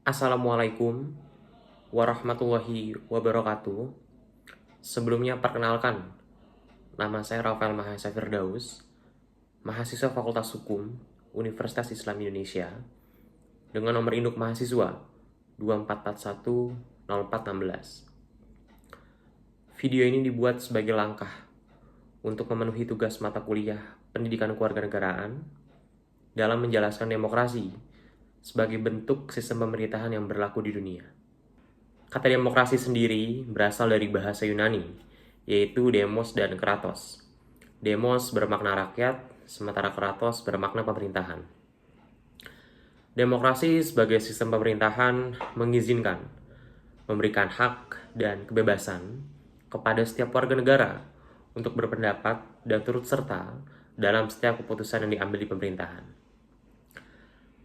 Assalamualaikum warahmatullahi wabarakatuh. Sebelumnya perkenalkan, nama saya Rafael Mahesa Firdaus, mahasiswa Fakultas Hukum Universitas Islam Indonesia, dengan nomor induk mahasiswa 24410416. Video ini dibuat sebagai langkah untuk memenuhi tugas mata kuliah Pendidikan Kewarganegaraan dalam menjelaskan demokrasi sebagai bentuk sistem pemerintahan yang berlaku di dunia. Kata demokrasi sendiri berasal dari bahasa Yunani, yaitu demos dan kratos. Demos bermakna rakyat, sementara kratos bermakna pemerintahan. Demokrasi sebagai sistem pemerintahan mengizinkan, memberikan hak dan kebebasan kepada setiap warga negara untuk berpendapat dan turut serta dalam setiap keputusan yang diambil di pemerintahan.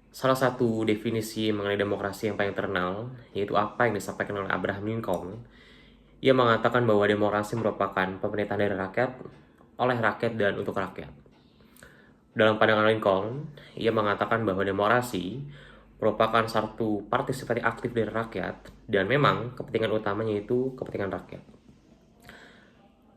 Salah satu definisi mengenai demokrasi yang paling terkenal, yaitu apa yang disampaikan oleh Abraham Lincoln. Ia mengatakan bahwa demokrasi merupakan pemerintahan dari rakyat, oleh rakyat, dan untuk rakyat. Dalam pandangan Lincoln, ia mengatakan bahwa demokrasi merupakan satu partisipasi aktif dari rakyat, dan memang kepentingan utamanya itu kepentingan rakyat.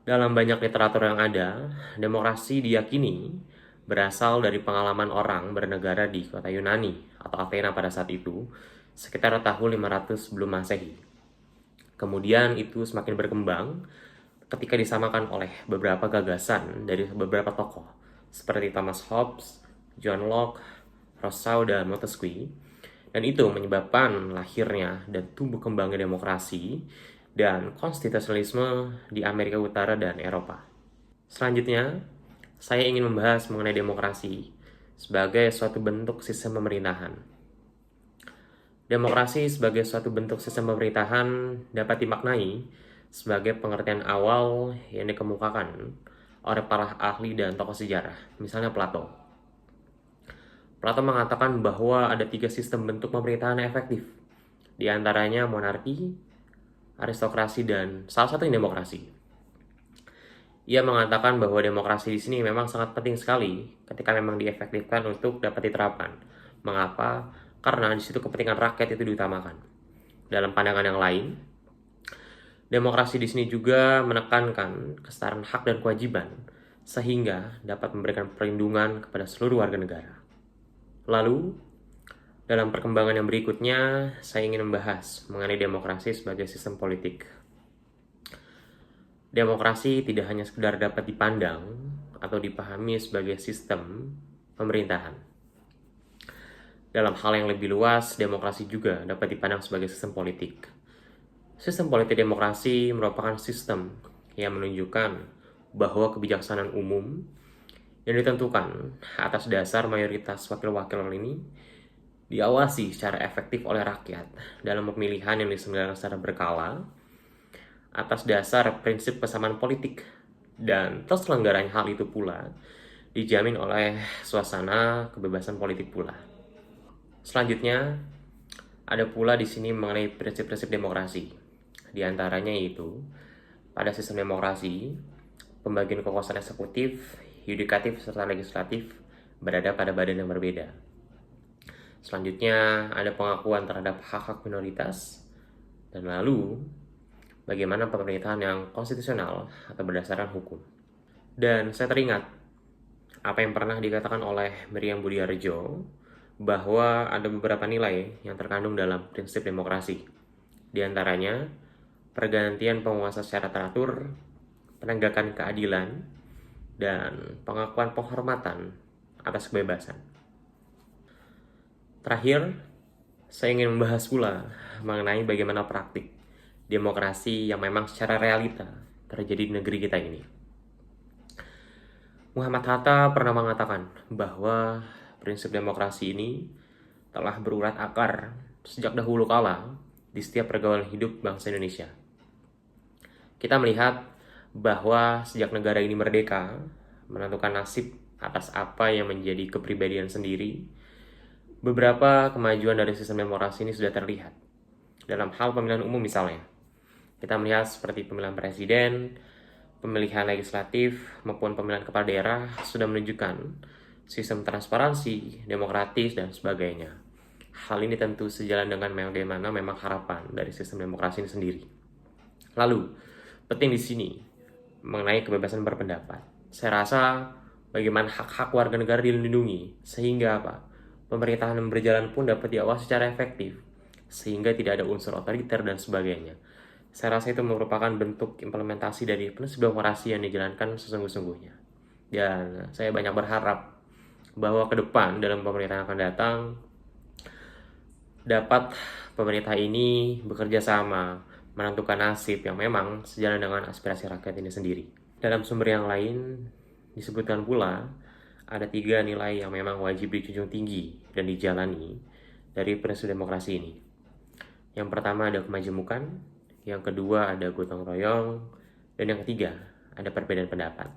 Dalam banyak literatur yang ada, demokrasi diyakini berasal dari pengalaman orang bernegara di kota Yunani atau Athena pada saat itu, sekitar tahun 500 sebelum Masehi. Kemudian itu semakin berkembang ketika disamakan oleh beberapa gagasan dari beberapa tokoh, seperti Thomas Hobbes, John Locke, Rousseau, dan Montesquieu, dan itu menyebabkan lahirnya dan tumbuh kembangnya demokrasi dan konstitusionalisme di Amerika Utara dan Eropa. Selanjutnya, saya ingin membahas mengenai demokrasi sebagai suatu bentuk sistem pemerintahan. Demokrasi sebagai suatu bentuk sistem pemerintahan dapat dimaknai sebagai pengertian awal yang dikemukakan oleh para ahli dan tokoh sejarah, misalnya Plato. Plato mengatakan bahwa ada 3 sistem bentuk pemerintahan yang efektif, di antaranya monarki, aristokrasi, dan salah satunya demokrasi. Ia mengatakan bahwa demokrasi di sini memang sangat penting sekali ketika memang diefektifkan untuk dapat diterapkan. Mengapa? Karena di situ kepentingan rakyat itu diutamakan. Dalam pandangan yang lain, demokrasi di sini juga menekankan kesetaraan hak dan kewajiban sehingga dapat memberikan perlindungan kepada seluruh warga negara. Lalu, dalam perkembangan yang berikutnya, saya ingin membahas mengenai demokrasi sebagai sistem politik. Demokrasi tidak hanya sekedar dapat dipandang atau dipahami sebagai sistem pemerintahan. Dalam hal yang lebih luas, demokrasi juga dapat dipandang sebagai sistem politik. Sistem politik demokrasi merupakan sistem yang menunjukkan bahwa kebijaksanaan umum yang ditentukan atas dasar mayoritas wakil-wakil ini diawasi secara efektif oleh rakyat dalam pemilihan yang diselenggarakan secara berkala atas dasar prinsip kesamaan politik, dan terselenggaranya hal itu pula dijamin oleh suasana kebebasan politik pula. Selanjutnya, ada pula di sini mengenai prinsip-prinsip demokrasi. Di antaranya yaitu, pada sistem demokrasi, pembagian kekuasaan eksekutif, yudikatif, serta legislatif berada pada badan yang berbeda. Selanjutnya, ada pengakuan terhadap hak-hak minoritas, dan lalu bagaimana pemerintahan yang konstitusional atau berdasarkan hukum. Dan saya teringat apa yang pernah dikatakan oleh Miriam Budiarjo bahwa ada beberapa nilai yang terkandung dalam prinsip demokrasi. Di antaranya, pergantian penguasa secara teratur, penegakan keadilan, dan pengakuan penghormatan atas kebebasan. Terakhir, saya ingin membahas pula mengenai bagaimana praktik demokrasi yang memang secara realita terjadi di negeri kita ini. Muhammad Hatta pernah mengatakan bahwa prinsip demokrasi ini telah berurat akar sejak dahulu kala di setiap pergaulan hidup bangsa Indonesia. Kita melihat bahwa sejak negara ini merdeka, menentukan nasib atas apa yang menjadi kepribadian sendiri, beberapa kemajuan dari sistem demokrasi ini sudah terlihat. Dalam hal pemilihan umum misalnya, kita melihat seperti pemilihan presiden, pemilihan legislatif, maupun pemilihan kepala daerah sudah menunjukkan sistem transparansi, demokratis, dan sebagainya. Hal ini tentu sejalan dengan bagaimana memang harapan dari sistem demokrasi ini sendiri. Lalu, penting di sini mengenai kebebasan berpendapat. Saya rasa bagaimana hak-hak warga negara dilindungi, sehingga apa? Pemerintahan yang berjalan pun dapat diawasi secara efektif, sehingga tidak ada unsur otoriter dan sebagainya. Saya rasa itu merupakan bentuk implementasi dari prinsip demokrasi yang dijalankan sesungguh-sungguhnya. Dan saya banyak berharap bahwa ke depan dalam pemerintahan akan datang dapat pemerintah ini bekerja sama menentukan nasib yang memang sejalan dengan aspirasi rakyat ini sendiri. Dalam sumber yang lain disebutkan pula ada 3 nilai yang memang wajib dijunjung tinggi dan dijalani dari prinsip demokrasi ini. Yang pertama ada kemajemukan, yang kedua ada gotong royong, dan yang ketiga ada perbedaan pendapat.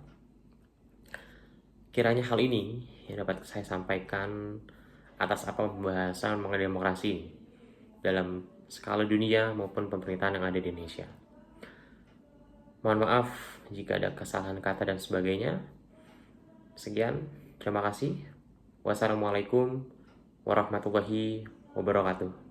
Kiranya hal ini yang dapat saya sampaikan atas apa pembahasan mengenai demokrasi dalam skala dunia maupun pemerintahan yang ada di Indonesia. Mohon maaf jika ada kesalahan kata dan sebagainya. Sekian, terima kasih. Wassalamualaikum warahmatullahi wabarakatuh.